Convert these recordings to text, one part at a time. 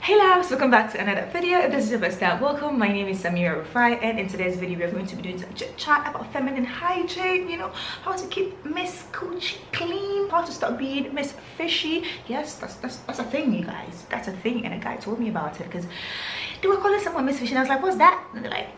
Hey loves, welcome back to another video. If this is your first time, welcome. My name is Samira Rufai, and in today's video we're going to be doing some chit chat about feminine hygiene, you know, how to keep Miss Coochie clean, how to stop being Miss Fishy. Yes, that's a thing, you guys. That's a thing, and a guy told me about it because they were calling someone Miss Fishy and I was like, what's that? And they're like,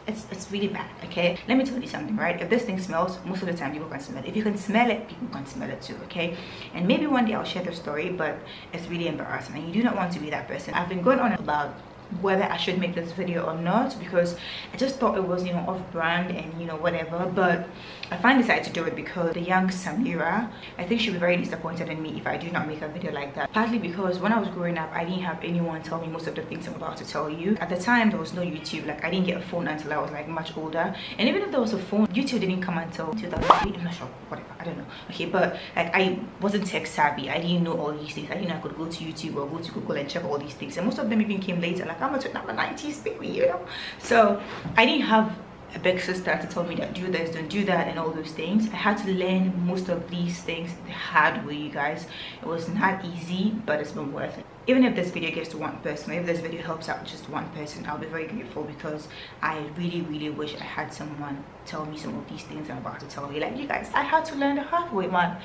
it's really bad. Okay, let me tell you something, right? If this thing smells, most of the time people can smell it. If you can smell it, people can smell it too. Okay, and maybe one day I'll share the story, but it's really embarrassing and you do not want to be that person. I've been going on about whether I should make this video or not because I just thought it was, you know, off-brand and, you know, whatever, but I finally decided to do it because the young Samira, I think she'll be very disappointed in me if I do not make a video like that. Partly because when I was growing up, I didn't have anyone tell me most of the things I'm about to tell you. At the time, there was no YouTube. Like, I didn't get a phone until I was like much older, and even if there was a phone, YouTube didn't come until 2008. I'm not sure, whatever, I don't know. Okay, but like, I wasn't tech savvy. I didn't know all these things. I didn't know I could go to YouTube or go to Google and check all these things, and most of them even came later. Like, I'm a 90s baby, you know. So I didn't have a big sister to tell me that do this, don't do that, and all those things. I had to learn most of these things the hard way, you guys. It was not easy, but it's been worth it. Even if this video gets to one person, or if this video helps out just one person, I'll be very grateful because I really wish I had someone tell me some of these things I'm about to tell you. Like, you guys, I had to learn the hard way, man.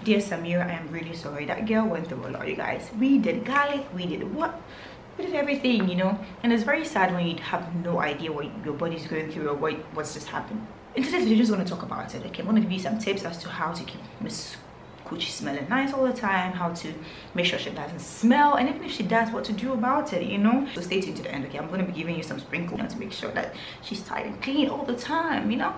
Dear Samira, I am really sorry. That girl went through a lot, you guys. We did garlic, we did what? We did everything, you know. And it's very sad when you have no idea what your body's going through or what's just happened. In today's video, I just want to talk about it. Okay, I'm going to give you some tips as to how to keep Miss Coochie smelling nice all the time, how to make sure she doesn't smell, and even if she does, what to do about it, you know. So stay tuned to the end. Okay, I'm going to be giving you some sprinkles, you know, to make sure that she's tight and clean all the time, you know.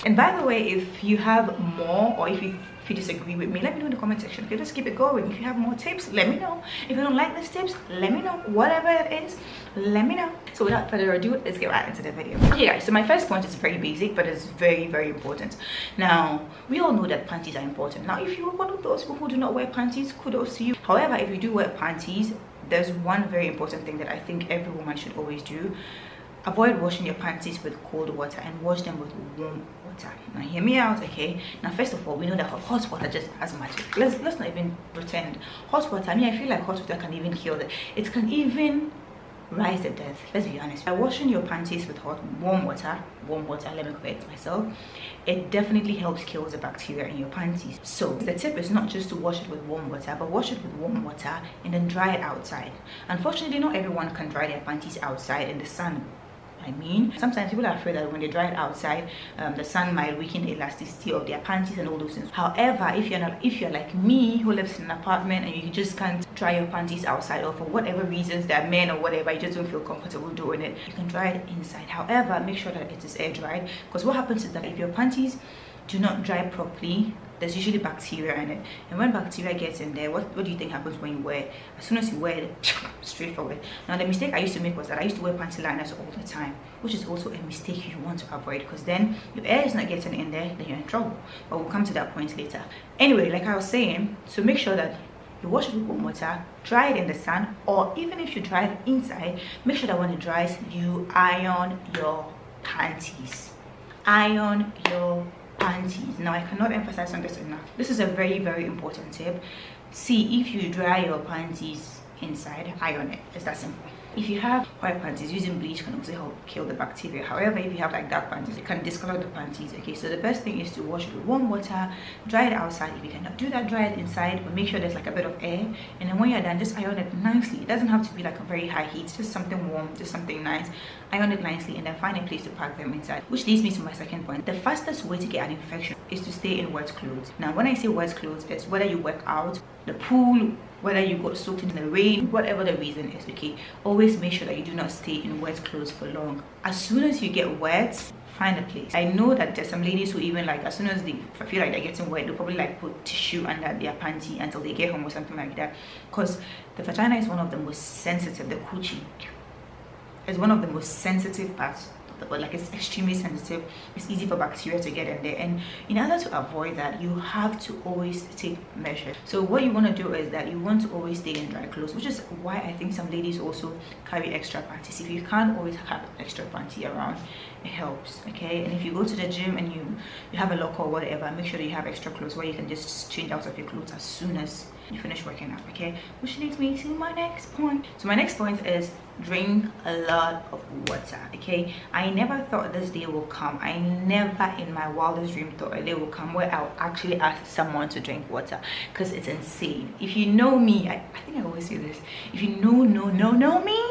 And by the way, if you have more, or if you disagree with me, let me know in the comment section. Okay, let's keep it going. If you have more tips, let me know. If you don't like these tips, let me know. Whatever it is, let me know. So without further ado, let's get right into the video. Okay guys, so my first point is very basic, but it's very important. Now, we all know that panties are important. Now, if you're one of those people who do not wear panties, kudos to you. However, if you do wear panties, there's one very important thing that I think every woman should always do. Avoid washing your panties with cold water and wash them with warm water. Now hear me out, okay? Now first of all, we know that hot water just has magic. Let's not even pretend. Hot water, I mean, I feel like hot water can even heal it. It can even rise the death. Let's be honest. By washing your panties with warm water, let me correct myself, it definitely helps kill the bacteria in your panties. So the tip is not just to wash it with warm water, but wash it with warm water and then dry it outside. Unfortunately, not everyone can dry their panties outside in the sun. I mean, sometimes people are afraid that when they dry it outside, the sun might weaken the elasticity of their panties and all those things. However, if you're like me, who lives in an apartment and you just can't dry your panties outside, or for whatever reasons, they're men or whatever, you just don't feel comfortable doing it, you can dry it inside. However, make sure that it is air dried, because what happens is that if your panties do not dry properly, there's usually bacteria in it, and when bacteria gets in there, what do you think happens when you wear it? As soon as you wear it, straight forward. Now the mistake I used to make was that I used to wear panty liners all the time, which is also a mistake you want to avoid, because then if air is not getting in there, then you're in trouble. But we'll come to that point later. Anyway, like I was saying, so make sure that you wash it with warm water, dry it in the sun, or even if you dry it inside, make sure that when it dries, you iron your panties. Iron your panties. Now, I cannot emphasize on this enough. This is a very important tip. See, if you dry your panties inside, iron it. It's that simple. If you have white panties, using bleach can also help kill the bacteria. However, if you have like dark panties, it can discolor the panties. Okay, so the best thing is to wash it with warm water, dry it outside. If you cannot do that, dry it inside, but make sure there's like a bit of air, and then when you're done, just iron it nicely. It doesn't have to be like a very high heat, just something warm, just something nice. Iron it nicely, and then find a place to pack them inside, which leads me to my second point. The fastest way to get an infection is to stay in wet clothes. Now, when I say wet clothes, it's whether you work out, the pool, whether you got soaked in the rain, whatever the reason is. Okay, always make sure that you do not stay in wet clothes for long. As soon as you get wet, find a place. I know that there's some ladies who even like, as soon as they feel like they're getting wet, they'll probably like put tissue under their panty until they get home or something like that, because the vagina is one of the most sensitive. The coochie is one of the most sensitive parts, but like, it's extremely sensitive. It's easy for bacteria to get in there, and in order to avoid that, you have to always take measures. So what you want to do is that you want to always stay in dry clothes, which is why I think some ladies also carry extra panties. If you can't always have extra panty around, it helps. Okay, and if you go to the gym and you have a locker or whatever, make sure that you have extra clothes where you can just change out of your clothes as soon as you finish working out, okay? Which leads me to my next point. So my next point is drink a lot of water, okay? I never thought this day will come. I never in my wildest dream thought a day will come where I'll actually ask someone to drink water, because it's insane. If you know me, I think I always say this, if you know me,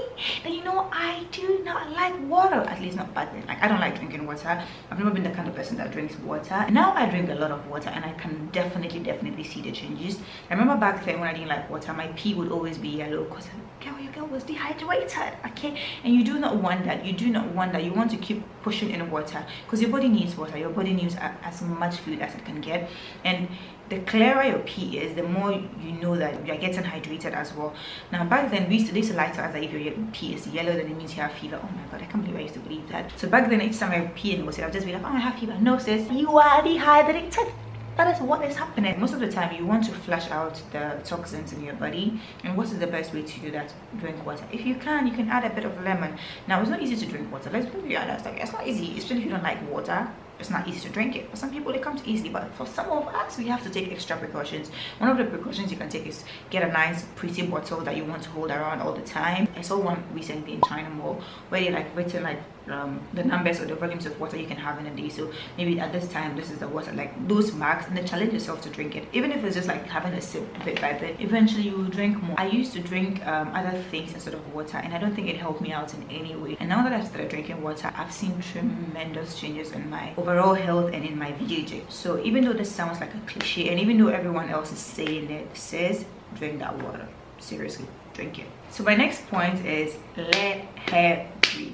then you know I do not like water, at least not back then. Like, I don't like drinking water. I've never been the kind of person that drinks water. Now I drink a lot of water, and I can definitely see the changes. I remember back then when I didn't like water, my pee would always be yellow because your girl was dehydrated, okay? And you do not want that. You do not want that. You want to keep pushing in water, because your body needs water. Your body needs as much food as it can get, and the clearer your pee is, the more you know that you're getting hydrated as well. Now back then, we used to lie to us that if your pee is yellow, then it means you have fever. Oh my god, I can't believe I used to believe that. So back then, each time I pee in water, I'll just be like, oh, I have fever. No sis, you are dehydrated. That is what is happening. Most of the time, you want to flush out the toxins in your body, and what is the best way to do that? Drink water. If you can add a bit of lemon. Now, it's not easy to drink water. Let's be honest. Like, it's not easy, especially if you don't like water. It's not easy to drink it. For some people, it comes easily, but for some of us, we have to take extra precautions. One of the precautions you can take is get a nice, pretty bottle that you want to hold around all the time. I saw one recently in China Mall where they like written like the numbers or the volumes of water you can have in a day. So maybe at this time, this is the water, like those marks, and then challenge yourself to drink it. Even if it's just like having a sip bit by bit, eventually you will drink more. I used to drink other things instead of water, and I don't think it helped me out in any way. And now that I've started drinking water, I've seen tremendous changes in my overall health and in my VJJ. So even though this sounds like a cliche, and even though everyone else is saying it, says drink that water. Seriously, drink it. So my next point is let hair breathe.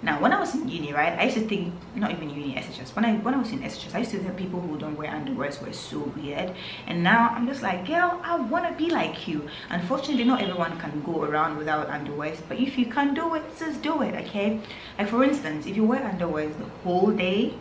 Now, when I was in uni, right, I used to think, not even uni, SHS, when I was in SHS, I used to think people who don't wear underwears were so weird. And now I'm just like, girl, I want to be like you. Unfortunately, not everyone can go around without underwears, but if you can do it, just do it, okay? Like, for instance, if you wear underwears the whole day,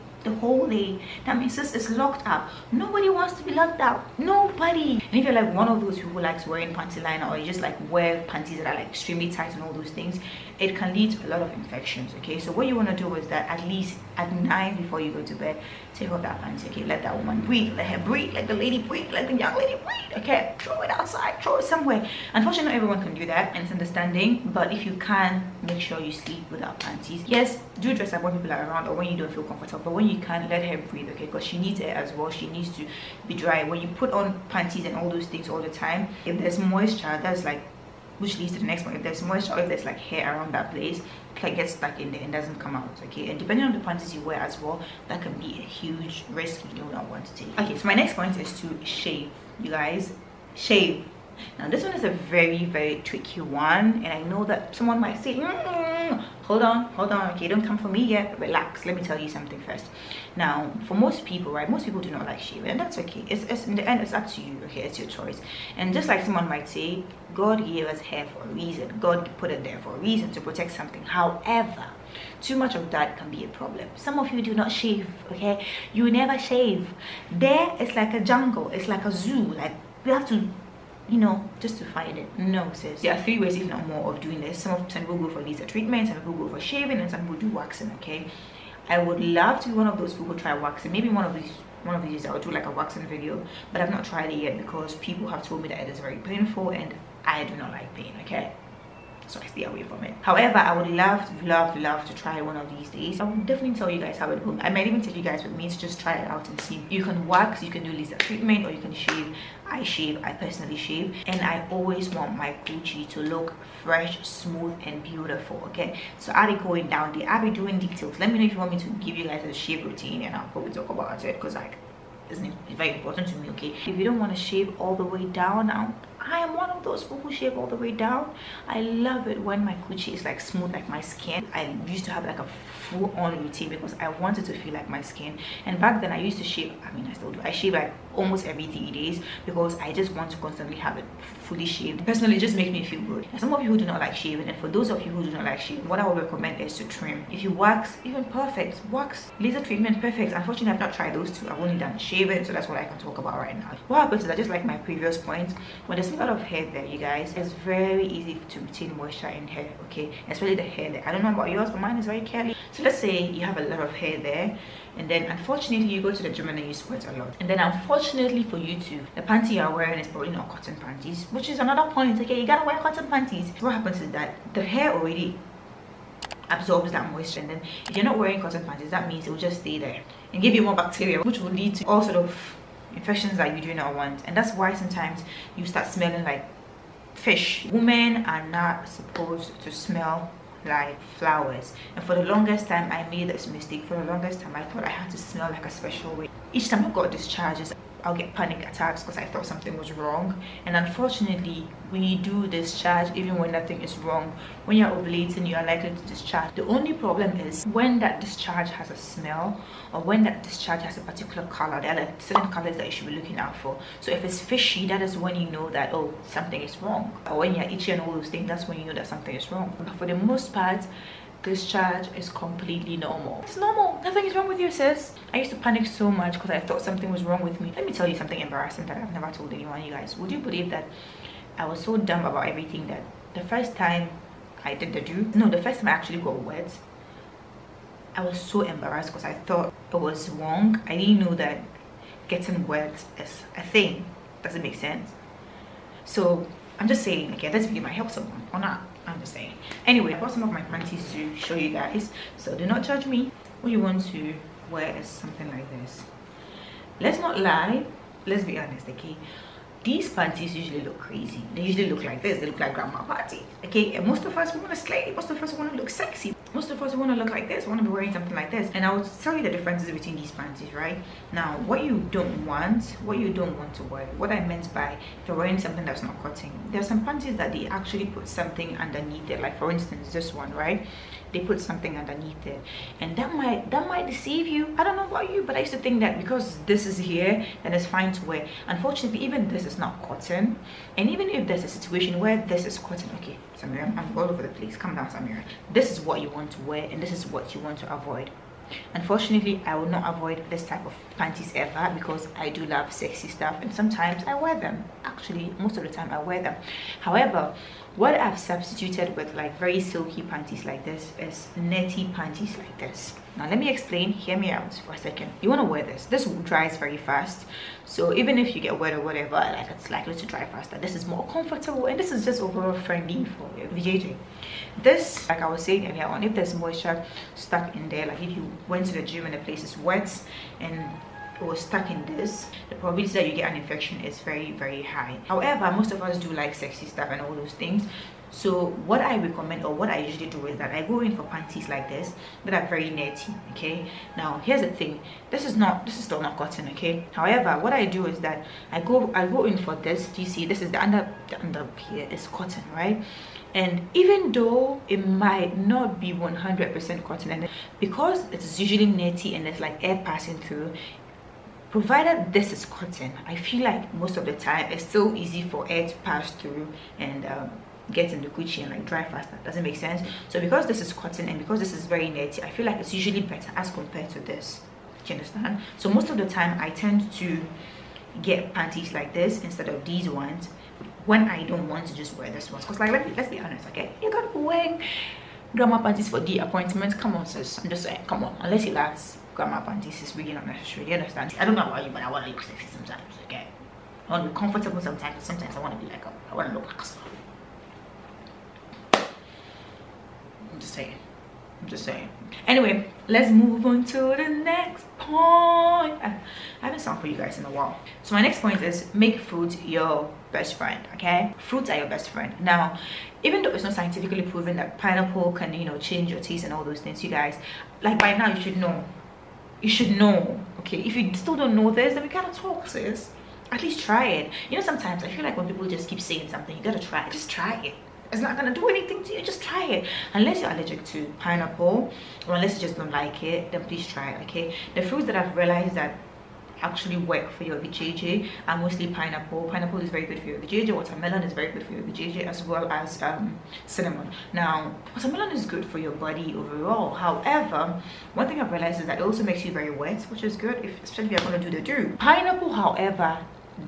that means this is locked up. Nobody wants to be locked out. Nobody. And if you're like one of those people who likes wearing panty liner, or you just like wear panties that are like extremely tight and all those things, it can lead to a lot of infections, okay? So what you want to do is that at least at night before you go to bed, take off that panty, okay? Let that woman breathe, let her breathe, let the lady breathe, let the young lady breathe, okay? Throw it outside, throw it somewhere. Unfortunately, not everyone can do that, and it's understanding, but if you can, make sure you sleep without panties. Yes, do dress up when people are around or when you don't feel comfortable, but when you can, let her breathe, okay? Because she needs it as well. She needs to be dry. When you put on panties and all those things all the time, if there's moisture, that's like, which leads to the next one. If there's moisture or if there's like hair around that place, it can get stuck in there and doesn't come out, okay? And depending on the panties you wear as well, that can be a huge risk you do not want to take. Okay, so my next point is to shave, you guys. Shave. Now this one is a very tricky one, and I know that someone might say, hold on, okay, don't come for me yet, relax. Let me tell you something first. Now, for most people, right, most people do not like shaving, and that's okay. It's in the end, it's up to you, okay? It's your choice. And just like someone might say, God gave us hair for a reason. God put it there for a reason, to protect something. However, too much of that can be a problem. Some of you do not shave, okay? You never shave. There, it's like a jungle, it's like a zoo. Like, you have to, you know, just to find it. No, sis. There are 3 ways, if not more, of doing this. Some people go for laser treatment, some people go for shaving, and some people do waxing, okay? I would love to be one of those people who try waxing. Maybe one of these I'll do like a waxing video, but I've not tried it yet because people have told me that it is very painful, and I do not like pain, okay? So I stay away from it. However, I would love to try one of these days. I will definitely tell you guys how it goes. I might even take you guys with me to just try it out and see. You can wax, you can do laser treatment, or you can shave. I shave, I personally shave, and I always want my coochie to look fresh, smooth, and beautiful, okay? So I'll be going down there, I'll be doing details. Let me know if you want me to give you guys a shave routine, and I'll probably talk about it, because like, it's very important to me, okay? If you don't want to shave all the way down, now I am one of those people who shave all the way down. I love it when my coochie is like smooth like my skin. I used to have like a full-on routine because I wanted to feel like my skin. And back then I used to shave, I mean I still do, I shave like almost every 3 days because I just want to constantly have it fully shaved. Personally, it just makes me feel good. And some of you who do not like shaving, and for those of you who do not like shaving, what I would recommend is to trim. If you wax, even perfect. Wax, laser treatment, perfect. Unfortunately, I've not tried those two. I've only done shaving, so that's what I can talk about right now. What happens is that, just like my previous point, when there's a lot of hair there, you guys. It's very easy to retain moisture in hair, okay, especially the hair there. I don't know about yours, but mine is very curly. So let's say you have a lot of hair there, and then unfortunately you go to the gym and then you sweat a lot, and then unfortunately for you too, the panty you are wearing is probably not cotton panties, which is another point. Okay, you gotta wear cotton panties. What happens is that the hair already absorbs that moisture, and then if you're not wearing cotton panties, that means it will just stay there and give you more bacteria, which will lead to all sort of infections that you do not want. And that's why sometimes you start smelling like fish. Women are not supposed to smell like flowers, and for the longest time I made this mistake. For the longest time I thought I had to smell like a special way. Each time I got discharges, I'll get panic attacks because I thought something was wrong. And unfortunately, when you do discharge, even when nothing is wrong, when you're ovulating, you are likely to discharge. The only problem is when that discharge has a smell, or when that discharge has a particular color. There are like certain colors that you should be looking out for. So if it's fishy, that is when you know that, oh, something is wrong. Or when you're itchy and all those things, that's when you know that something is wrong. But for the most part, discharge is completely normal. It's normal. Nothing is wrong with you, sis. I used to panic so much because I thought something was wrong with me. Let me tell you something embarrassing that I've never told anyone, you guys. Would you believe that I was so dumb about everything that the first time I did the first time I actually got wet, I was so embarrassed because I thought it was wrong. I didn't know that getting wet is a thing. Does it make sense? So I'm just saying, okay, this video might help someone or not. I'm just saying. Anyway, I bought some of my panties to show you guys, so do not judge me. What you want to wear is something like this. Let's not lie, let's be honest, okay? These panties usually look crazy. They usually look like this. They look like grandma panties, okay? And most of us want to slay. Most of us want to look sexy. Most of us want to look like this, want to be wearing something like this. And I will tell you the differences between these panties, right? Now, what you don't want to wear, what I meant by if you're wearing something that's not cotton, there's some panties that they actually put something underneath it. Like for instance, this one, right? They put something underneath it, and that might deceive you. I don't know about you, but I used to think that because this is here, then it's fine to wear. Unfortunately, even this is not cotton, and even if there's a situation where this is cotton, okay, Samira, I'm all over the place. Calm down, Samira. This is what you want to wear, and this is what you want to avoid. Unfortunately, I will not avoid this type of panties ever because I do love sexy stuff, and sometimes I wear them. Actually, most of the time I wear them. However, what I've substituted with like very silky panties like this is netty panties like this. Now let me explain. Hear me out for a second. You want to wear this. This dries very fast, so even if you get wet or whatever, like it's likely to dry faster. This is more comfortable, and this is just overall friendly for VJJ. This, like I was saying earlier on, if there's moisture stuck in there, like if you went to the gym and the place is wet and it was stuck in this, the probability that you get an infection is very, very high. However, most of us do like sexy stuff and all those things. So what I recommend, or what I usually do, is that I go in for panties like this that are very netty, okay? Now here's the thing, this is still not cotton, okay? However, what I do is that I go in for this. Do you see this is the under here is cotton, right? And even though it might not be 100% cotton, and because it's usually netty and there's like air passing through, provided this is cotton, I feel like most of the time it's still easy for air to pass through and get in the Gucci and like dry faster. Doesn't make sense. So because this is cotton and because this is very netty, I feel like it's usually better as compared to this. Do you understand? So most of the time I tend to get panties like this instead of these ones when I don't want to just wear this ones. Because like let's be honest, okay? You gotta be wearing grandma panties for the appointment. Come on, sis. I'm just saying, come on. Unless it lasts, grandma panties is really not necessary. You understand? I don't know about you, but I want to look sexy sometimes, okay? I want to be comfortable sometimes. Sometimes I want to be like I want to look like a I'm just saying. Anyway, let's move on to the next point. I haven't sung for you guys in a while. So my next point is make fruit your best friend, okay? Fruits are your best friend. Now, even though it's not scientifically proven that pineapple can, you know, change your taste and all those things, you guys, like by now you should know. You should know, okay? If you still don't know this, then we gotta talk, sis. At least try it. You know, sometimes I feel like when people just keep saying something, you gotta try it. Just try it. It's not gonna do anything to you. Just try it. Unless you're allergic to pineapple, or unless you just don't like it, then please try it, okay? The fruits that I've realized that actually work for your VJJ are mostly pineapple. Pineapple is very good for your VJJ. Watermelon is very good for your VJJ, as well as cinnamon. Now, watermelon is good for your body overall. However, one thing I've realized is that it also makes you very wet, which is good, especially if you're gonna do the do. Pineapple, however,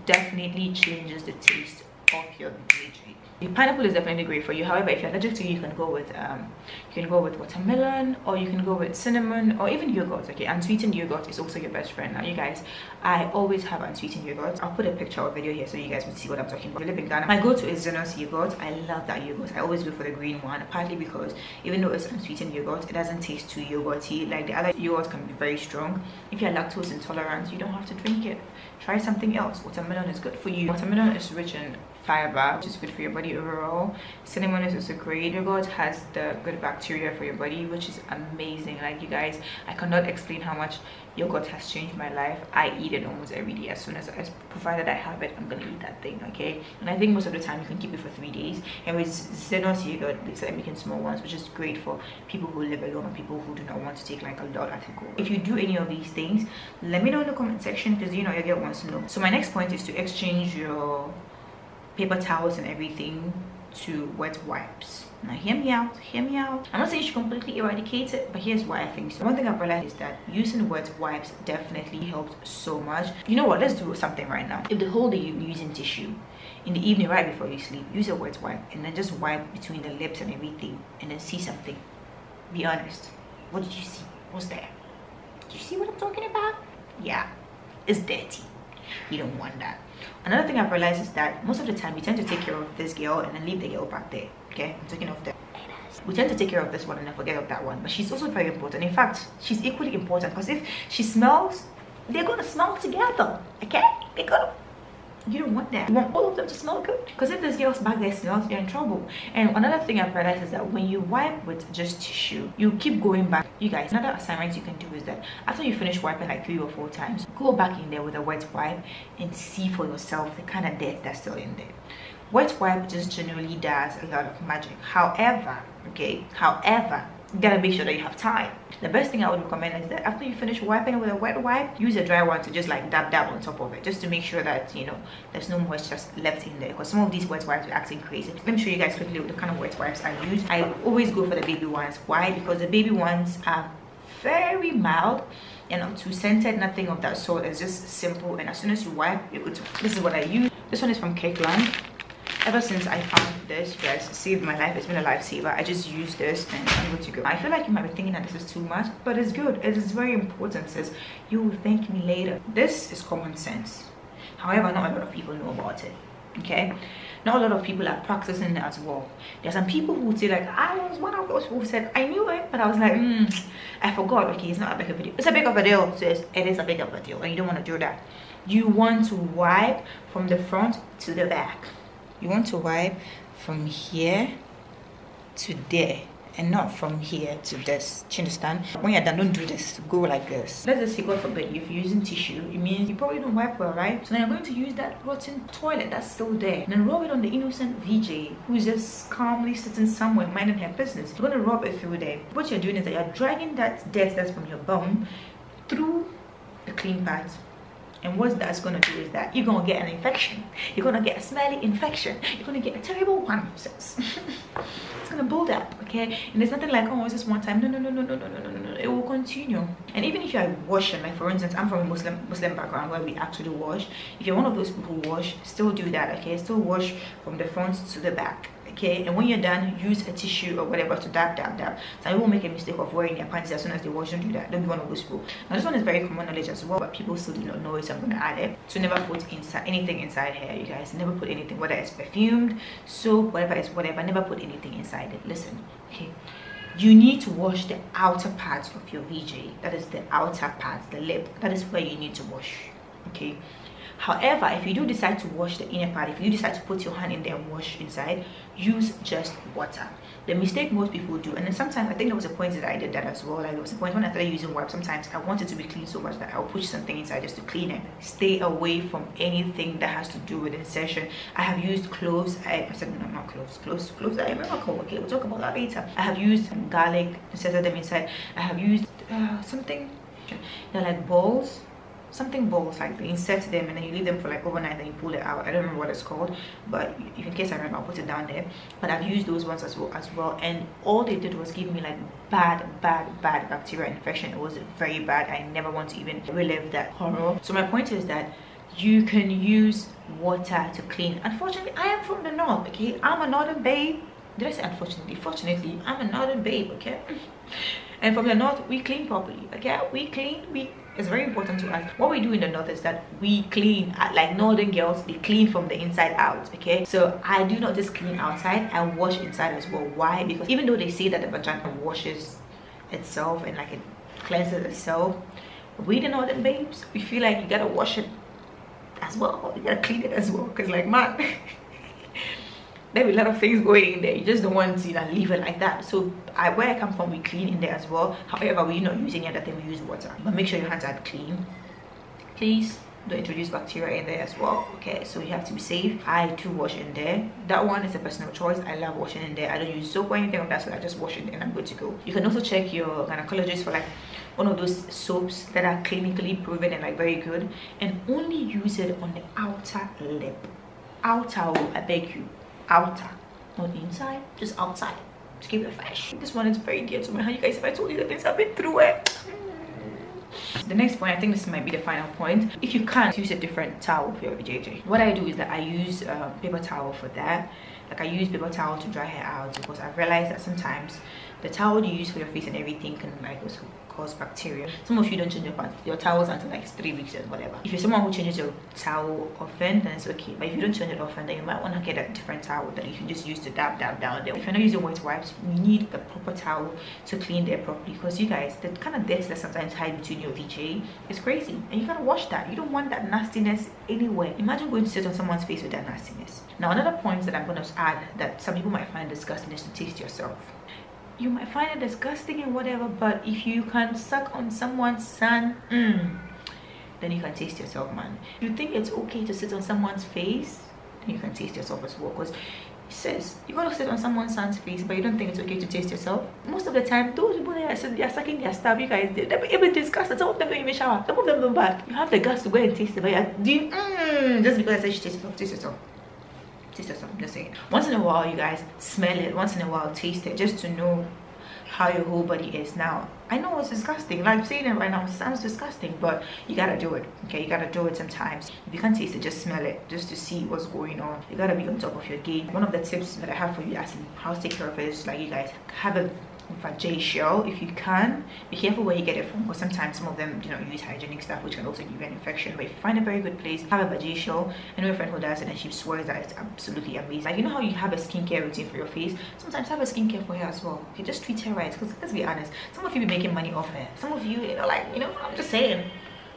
definitely changes the taste of your VG. Pineapple is definitely great for you. However, if you're allergic to it, you can go with watermelon, or you can go with cinnamon, or even yogurt. Okay, unsweetened yogurt is also your best friend. Now you guys, I always have unsweetened yogurt. I'll put a picture or video here so you guys will see what I'm talking about. If you live in Ghana, my go-to is Zenos yogurt. I love that yogurt. I always go for the green one, partly because even though it's unsweetened yogurt, it doesn't taste too yogurty. Like the other yogurt can be very strong. If you're lactose intolerant, you don't have to drink it. Try something else. Watermelon is good for you. Watermelon is rich in fiber, which is good for your body overall. Cinnamon is also great. Yogurt has the good bacteria for your body, which is amazing. Like you guys, I cannot explain how much yogurt has changed my life. I eat it almost every day. As soon as provided I have it, I'm gonna eat that thing. Okay, and I think most of the time you can keep it for 3 days. And with Zenos yogurt, they start making small ones, which is great for people who live alone or people who do not want to take like a lot at a go. If you do any of these things, let me know in the comment section, because you know your girl wants to know. So my next point is to exchange your paper towels and everything to wet wipes. Now hear me out, hear me out. I'm not saying you should completely eradicate it, but here's why I think so. One thing I've realized is that using wet wipes definitely helped so much. You know what, let's do something right now. If the whole day you're using tissue, in the evening right before you sleep, use a wet wipe and then just wipe between the lips and everything, and then see something. Be honest, what did you see? What's there? Do you see what I'm talking about? Yeah, it's dirty. You don't want that. Another thing I've realized is that most of the time we tend to take care of this girl and then leave the girl back there. Okay, I'm talking of the ladies. We tend to take care of this one and then forget of that one, but she's also very important. In fact, she's equally important, because if she smells, they're gonna smell together. Okay, they're gonna. You don't want that. You want all of them to smell good, because if this girl's back there smells, you're in trouble. And another thing I've realized is that when you wipe with just tissue, you keep going back. You guys, another assignment you can do is that after you finish wiping like 3 or 4 times, go back in there with a wet wipe and see for yourself the kind of dirt that's still in there. Wet wipe just generally does a lot of magic. However, you gotta make sure that you have time. The best thing I would recommend is that after you finish wiping with a wet wipe, use a dry one to just like dab on top of it, just to make sure that, you know, there's no moisture left in there, because some of these wet wipes are acting crazy. Let me show you guys quickly the kind of wet wipes I use. I always go for the baby ones. Why? Because the baby ones are very mild and not too scented, nothing of that sort. It's just simple, and as soon as you wipe, you're good to go. This is what I use. This one is from Cakeland. Ever since I found this, you guys, saved my life. It's been a lifesaver. I just use this and I'm good to go. I feel like you might be thinking that this is too much, but it's good. It is very important, sis. You will thank me later. This is common sense. However, not a lot of people know about it. Okay, not a lot of people are practicing it as well. There's some people who say like, I was one of those who said I knew it, but I was like, I forgot. Okay, it's not a big of a deal. It's a big of a deal, sis. It is a big of a deal, and you don't want to do that. You want to wipe from the front to the back. You want to wipe from here to there, and not from here to this. Do you understand? When you're done, don't do this. Go like this. Let's just say, God forbid, if you're using tissue, it means you probably don't wipe well, right? So now you're going to use that rotten toilet that's still there, and then rub it on the innocent VJ who's just calmly sitting somewhere minding her business. You're going to rub it through there. What you're doing is that you're dragging that dirt that's from your bum through the clean part. And what that's gonna do is that you're gonna get an infection. You're gonna get a smelly infection. You're gonna get a terrible one. It's gonna build up, okay? And there's nothing like, oh, it's just one time. No. It will continue. And even if you're washing, like for instance, I'm from a Muslim background where we actually wash. If you're one of those people who wash, still do that, okay? Still wash from the front to the back. Okay, and when you're done, use a tissue or whatever to dab. So I won't make a mistake of wearing their panties as soon as they wash. Don't do that. Don't be one of those people. Now this one is very common knowledge as well, but people still do not know it, so I'm gonna add it. So never put anything inside here, you guys. Never put anything, whether it's perfumed, soap, whatever it's whatever. Never put anything inside it. Listen, okay. You need to wash the outer parts of your VJ. That is the outer parts, the lip. That is where you need to wash. Okay. However, if you do decide to wash the inner part, if you decide to put your hand in there and wash inside, use just water. The mistake most people do, and then sometimes I think there was a point that I did that as well. Like there was a point when I started using wipes, sometimes I wanted to be clean so much that I'll push something inside just to clean it. Stay away from anything that has to do with insertion. I have used cloves. I said no, not cloves. Cloves. I remember. Okay, we'll talk about that later. I have used garlic, inserted them inside. I have used something. They're like balls. Something balls, like they insert them and then you leave them for like overnight, then you pull it out. I don't remember what it's called, but if in case I remember, I'll put it down there. But I've used those ones as well, and all they did was give me like bad bacteria infection. It was very bad. I never want to even relive that horror. So my point is that you can use water to clean. Unfortunately, I am from the north, okay? I'm a northern babe. Did I say unfortunately? Fortunately, I'm a northern babe, okay? And from the north, we clean properly, okay? We clean. It's very important to us. What we do in the north is that we clean, like northern girls, they clean from the inside out, okay? So I do not just clean outside, I wash inside as well. Why? Because even though they say that the vagina washes itself and like it cleanses itself, we the northern babes, we feel like you gotta wash it as well, you gotta clean it as well, because like, man, there be a lot of things going in there. You just don't want to, you know, leave it like that. So where I come from, we clean in there as well. However, we're not using any other thing, we use water. But make sure your hands are clean. Please don't introduce bacteria in there as well, okay? So you have to be safe. I do wash in there. That one is a personal choice. I love washing in there. I don't use soap or anything like that, so I just wash it and I'm good to go. You can also check your gynecologist for like one of those soaps that are clinically proven and like very good, and only use it on the outer lip. Outer, I beg you. Outer, not inside, just outside, to keep it fresh. This one is very dear to me. How you guys, if I told you the things I've been through it. The next point, I think this might be the final point. If you can't, use a different towel for your VJJ. What I do is that I use paper towel for that. Like I use paper towel to dry hair out, because I've realized that sometimes the towel you use for your face and everything can like also cause bacteria. Some of you don't change your towels until like 3 weeks or whatever. If you're someone who changes your towel often, then it's okay. But if you don't change it often, then you might want to get a different towel that you can just use to dab down there. If you're not using wet wipes, you need the proper towel to clean there properly, because you guys, the kind of dirt that sometimes hide between your VJ is crazy, and you gotta wash that. You don't want that nastiness anywhere. Imagine going to sit on someone's face with that nastiness. Now another point that I'm going to add that some people might find disgusting is to taste yourself. You might find it disgusting and whatever, but if you can suck on someone's son, then you can taste yourself, man. If you think it's okay to sit on someone's face, then you can taste yourself as well, because it says you gotta sit on someone's son's face, but you don't think it's okay to taste yourself. Most of the time, those people that are sucking their stuff, you guys, they're even disgusted. Some of them don't even shower, some of them don't bath. You have the guts to go and taste it, but you're doing just because I said you taste yourself. Taste yourself. I'm just saying. Once in a while, you guys smell it. Once in a while, taste it, just to know how your whole body is. Now I know it's disgusting, like I'm saying it right now, it sounds disgusting, but you gotta do it, okay? You gotta do it sometimes. If you can't taste it, just smell it, just to see what's going on. You gotta be on top of your game. One of the tips that I have for you asking how to take care of it is, like, you guys have a vajay shell if you can. Be careful where you get it from, because sometimes some of them do not use hygienic stuff, which can also give you an infection. But if you find a very good place, have a vajay shell. I know a friend who does it and she swears that it's absolutely amazing. Like, you know how you have a skincare routine for your face, sometimes have a skincare for hair as well. Okay, just treat her right, because let's be honest, some of you be making money off hair, some of you, I'm just saying.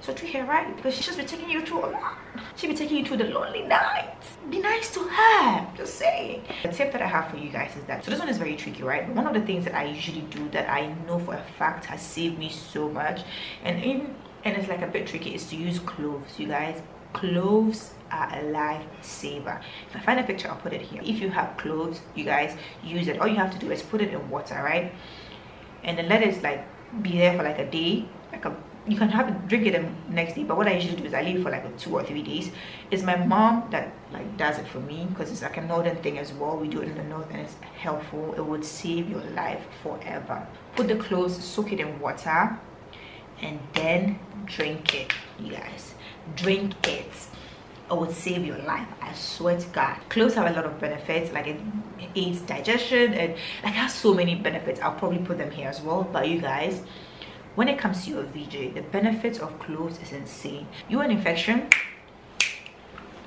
So treat her right, because she just be taking you through a lot. She be taking you through the lonely nights. Be nice to her, just saying. The tip that I have for you guys is that, so this one is very tricky, right? But one of the things that I usually do that I know for a fact has saved me so much, and it's like a bit tricky, is to use cloves, you guys. Cloves are a lifesaver. If I find a picture, I'll put it here. If you have cloves, you guys, use it. All you have to do is put it in water, right? And then let it like be there for like a day, you can have it, drink it the next day, but what I usually do is I leave it for like 2 or 3 days. It's my mom that like does it for me, because it's like a northern thing as well. We do it in the north and it's helpful. It would save your life forever. Put the cloves, soak it in water, and then drink it, you guys. Drink it. It would save your life, I swear to God. Cloves have a lot of benefits, like it aids digestion, and like has so many benefits. I'll probably put them here as well. But you guys, when it comes to your VJ, the benefits of cloves is insane. You an infection,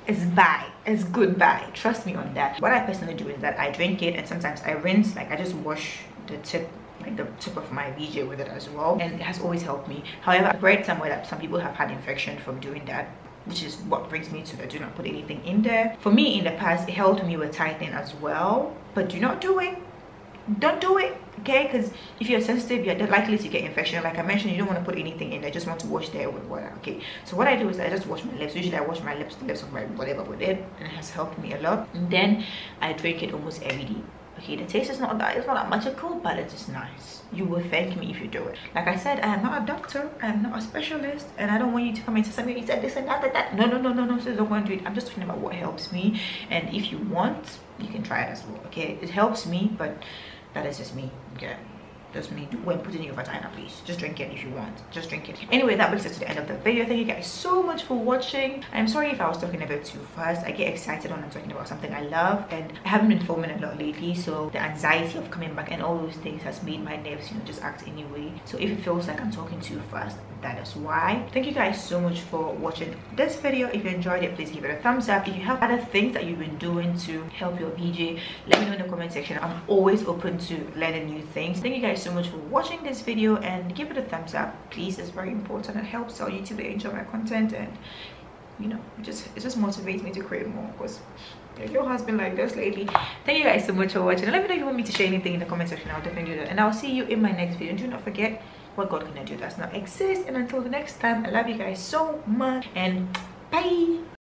it's bye, it's goodbye, trust me on that. What I personally do is that I drink it, and sometimes I rinse, like I just wash the tip, like the tip of my VJ with it as well, and it has always helped me. However, I've read somewhere that some people have had infection from doing that, which is what brings me to the do not put anything in there. For me in the past, it helped me with tightening as well, but do not do it. Don't do it, okay? Because if you're sensitive, you're likely to get infection. Like I mentioned, you don't want to put anything in there, just want to wash there with water, okay? So what I do is I just wash my lips. Usually I wash my lips, the lips of my whatever with it, and it has helped me a lot. And then I drink it almost every day. Okay, the taste is not that magical, but it is nice. You will thank me if you do it. Like I said, I am not a doctor, I am not a specialist, and I don't want you to come and tell me you said this and that. No, so don't want to do it. I'm just talking about what helps me, and if you want, you can try it as well, okay? It helps me, but that is just me, okay? Just me when putting in your vagina, please just drink it if you want, just drink it. Anyway, that brings us to the end of the video. Thank you guys so much for watching. I'm sorry if I was talking a bit too fast. I get excited when I'm talking about something I love, and I haven't been filming a lot lately, so the anxiety of coming back and all those things has made my nerves, you know, just act anyway. So if it feels like I'm talking too fast, that is why. Thank you guys so much for watching this video. If you enjoyed it, please give it a thumbs up. If you have other things that you've been doing to help your VJ, let me know in the comment section. I'm always open to learning new things. Thank you guys so much for watching this video, and give it a thumbs up, please. It's very important. It helps out YouTube to enjoy my content, and you know, it just motivates me to create more, because if your husband like this lately. Thank you guys so much for watching, and let me know if you want me to share anything in the comment section. I'll definitely do that, and I'll see you in my next video. And do not forget, what God cannot do does not exist. And until the next time, I love you guys so much, and bye.